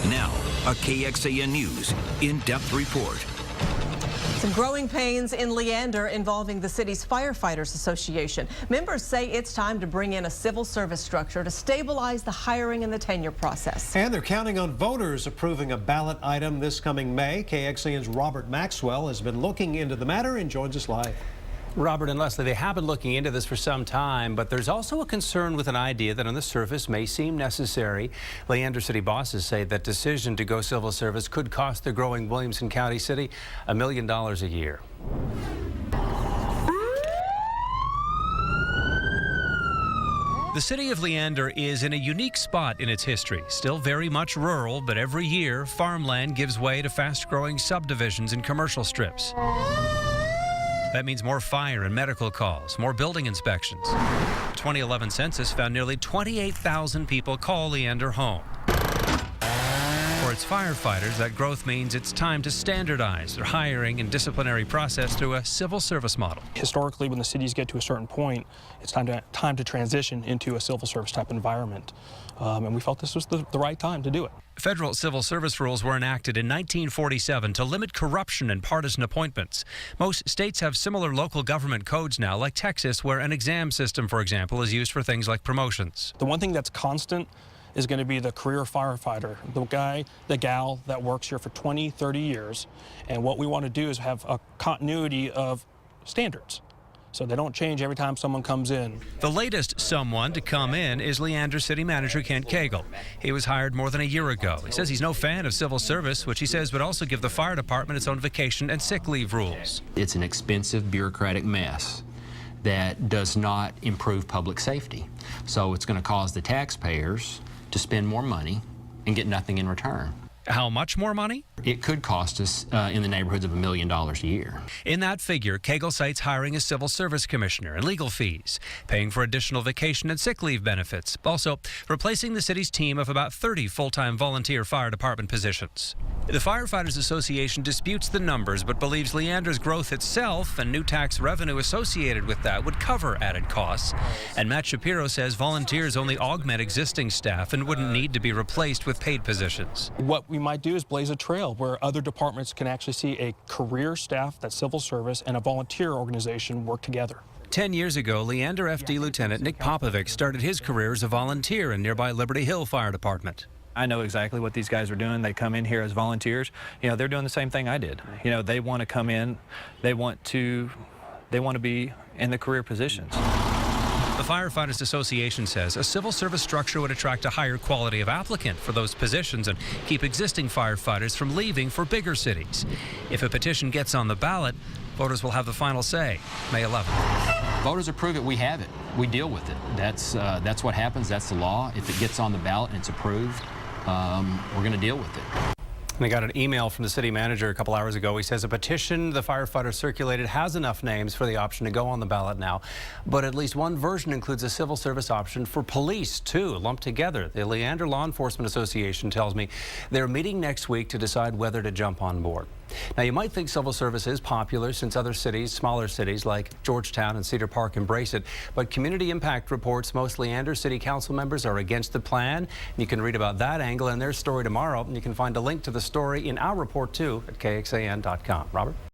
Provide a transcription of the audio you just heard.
Now, a KXAN News in-depth report. Some growing pains in Leander involving the city's Firefighters Association. Members say it's time to bring in a civil service structure to stabilize the hiring and the tenure process. And they're counting on voters approving a ballot item this coming May. KXAN's Robert Maxwell has been looking into the matter and joins us live. Robert and Leslie, they have been looking into this for some time, but there's also a concern with an idea that on the surface may seem necessary. Leander city bosses say that decision to go civil service could cost the growing Williamson County city $1 million a year. The city of Leander is in a unique spot in its history. Still very much rural, but every year farmland gives way to fast-growing subdivisions and commercial strips. That means more fire and medical calls, more building inspections. The 2011 census found nearly 28,000 people call Leander home. For its firefighters, that growth means it's time to standardize their hiring and disciplinary process through a civil service model. Historically, when the cities get to a certain point, it's time to transition into a civil service type environment. And we felt this was the right time to do it. Federal civil service rules were enacted in 1947 to limit corruption and partisan appointments. Most states have similar local government codes now, like Texas, where an exam system, for example, is used for things like promotions. The one thing that's constant is going to be the career firefighter, the guy, the gal that works here for 20, 30 years. And what we want to do is have a continuity of standards, so they don't change every time someone comes in. The latest someone to come in is Leander City Manager Kent Cagle. He was hired more than a year ago. He says he's no fan of civil service, which he says would also give the fire department its own vacation and sick leave rules. It's an expensive bureaucratic mess that does not improve public safety. So it's going to cause the taxpayers to spend more money and get nothing in return. How much more money? It could cost us in the neighborhoods of $1 million a year. In that figure, Cagle cites hiring a civil service commissioner and legal fees, paying for additional vacation and sick leave benefits, also replacing the city's team of about 30 full-time volunteer fire department positions. The Firefighters Association disputes the numbers, but believes Leander's growth itself and new tax revenue associated with that would cover added costs. And Matt Shapiro says volunteers only augment existing staff and wouldn't need to be replaced with paid positions. What we might do is blaze a trail where other departments can actually see a career staff that's civil service and a volunteer organization work together. 10 years ago, Leander FD Lieutenant Nick Popovic started his career as a volunteer in nearby Liberty Hill Fire Department. I know exactly what these guys are doing. They come in here as volunteers. You know, they're doing the same thing I did. You know, they want to come in, they want to be in the career positions. The Firefighters Association says a civil service structure would attract a higher quality of applicant for those positions and keep existing firefighters from leaving for bigger cities. If a petition gets on the ballot, voters will have the final say, May 11th. Voters approve it, we have it. We deal with it. That's what happens. That's the law. If it gets on the ballot and it's approved, we're going to deal with it. We got an email from the city manager a couple hours ago. He says a petition the firefighters circulated has enough names for the option to go on the ballot now, but at least one version includes a civil service option for police too, lumped together. The Leander Law Enforcement Association tells me they're meeting next week to decide whether to jump on board. Now, you might think civil service is popular since other cities, smaller cities like Georgetown and Cedar Park embrace it, but Community Impact reports most Leander City Council members are against the plan. You can read about that angle in their story tomorrow, and you can find a link to the story in our report too at KXAN.com. Robert?